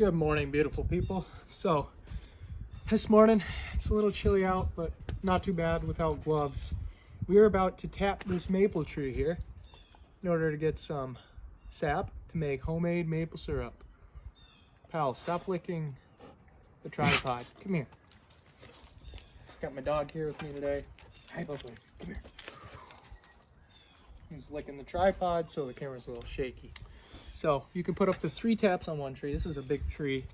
Good morning, beautiful people. So this morning it's a little chilly out, but not too bad without gloves. We are about to tap this maple tree here in order to get some sap to make homemade maple syrup. Pal, stop licking the tripod. Come here. Got my dog here with me today. Hi, Bubbles. Come here. He's licking the tripod, so the camera's a little shaky. So you can put up to 3 taps on one tree. This is a big tree.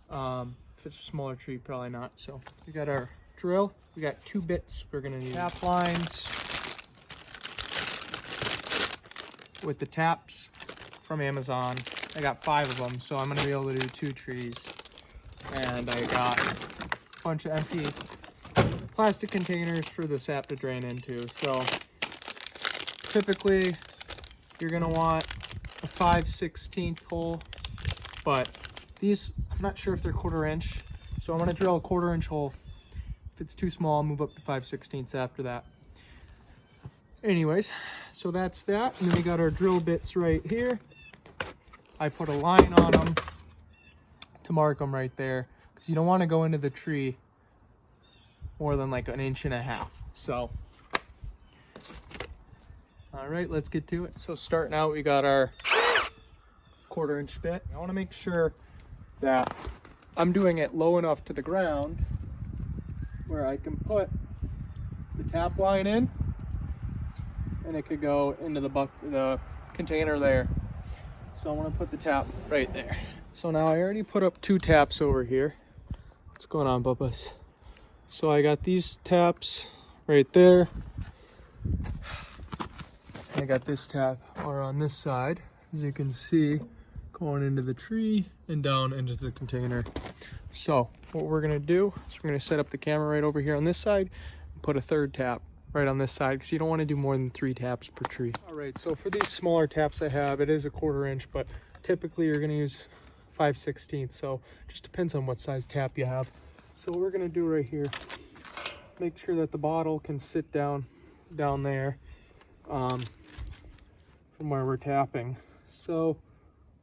If it's a smaller tree, probably not. So we got our drill. We got 2 bits we're gonna need. Tap lines with the taps from Amazon. I got 5 of them, so I'm gonna be able to do 2 trees. And I got a bunch of empty plastic containers for the sap to drain into. So typically you're gonna want a 5/16 hole, but these, I'm not sure if they're 1/4 inch, so I'm gonna drill a 1/4 inch hole. If it's too small, I'll move up to 5/16 after that. Anyways, so that's that. And then we got our drill bits right here. I put a line on them to mark them right there, because you don't want to go into the tree more than like 1.5 inches. So all right, let's get to it. So starting out, we got our 1/4 inch bit. I want to make sure that I'm doing it low enough to the ground where I can put the tap line in and it could go into the container there. So I want to put the tap right there. So now I already put up 2 taps over here. What's going on, Bubba's? So I got these taps right there. I got this tap over on this side, as you can see, going into the tree and down into the container. So what we're gonna do is we're gonna set up the camera right over here on this side and put a 3rd tap right on this side, because you don't want to do more than 3 taps per tree. All right, so for these smaller taps I have, it is a 1/4 inch, but typically you're gonna use 5/16, so it just depends on what size tap you have. So what we're gonna do right here, make sure that the bottle can sit down there from where we're tapping. So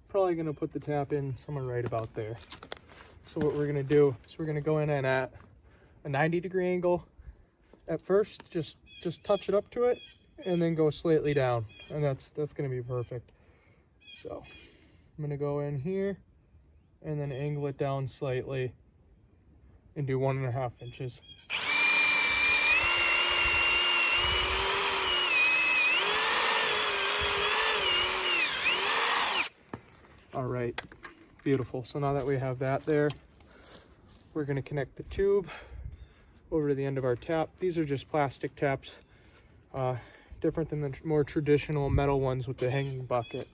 probably gonna put the tap in somewhere right about there. So what we're gonna do is we're gonna go in and at a 90-degree angle at first, just touch it up to it and then go slightly down, and that's gonna be perfect. So I'm gonna go in here and then angle it down slightly and do 1.5 inches. All right, beautiful. So now that we have that there, we're gonna connect the tube over to the end of our tap. These are just plastic taps, different than the more traditional metal ones with the hanging bucket.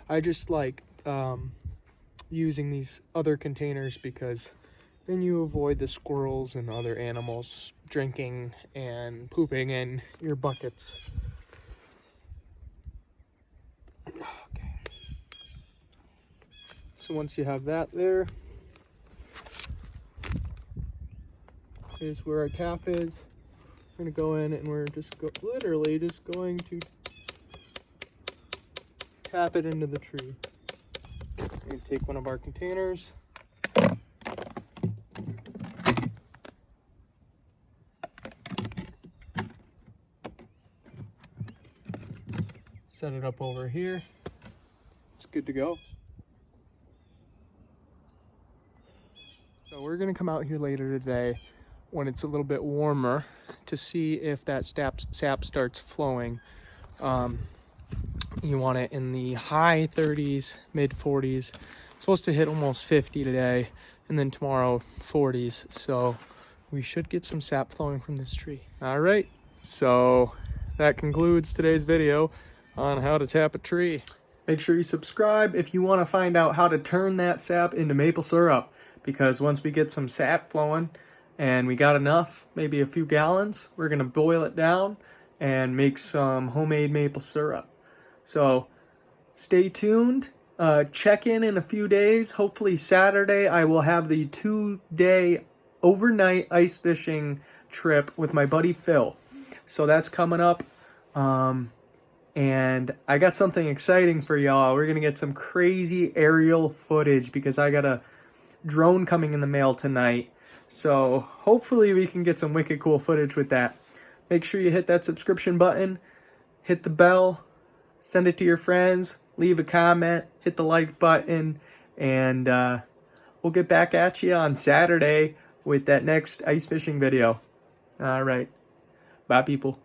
I just like using these other containers because then you avoid the squirrels and other animals drinking and pooping in your buckets. So once you have that there, here's where our tap is. We're gonna go in and we're literally just going to tap it into the tree. We're gonna take one of our containers, set it up over here. It's good to go. So we're gonna come out here later today when it's a little bit warmer to see if that sap starts flowing. You want it in the high 30s, mid 40s. It's supposed to hit almost 50 today, and then tomorrow 40s. So we should get some sap flowing from this tree. All right, so that concludes today's video on how to tap a tree. Make sure you subscribe if you want to find out how to turn that sap into maple syrup. Because once we get some sap flowing and we got enough, maybe a few gallons, we're gonna boil it down and make some homemade maple syrup. So stay tuned, check in a few days. Hopefully Saturday I will have the 2-day overnight ice fishing trip with my buddy Phil. So that's coming up. And I got something exciting for y'all. We're gonna get some crazy aerial footage because I got a drone coming in the mail tonight. So hopefully we can get some wicked cool footage with that. Make sure you hit that subscription button, hit the bell, send it to your friends, leave a comment, hit the like button, and we'll get back at you on Saturday with that next ice fishing video. All right. Bye, people.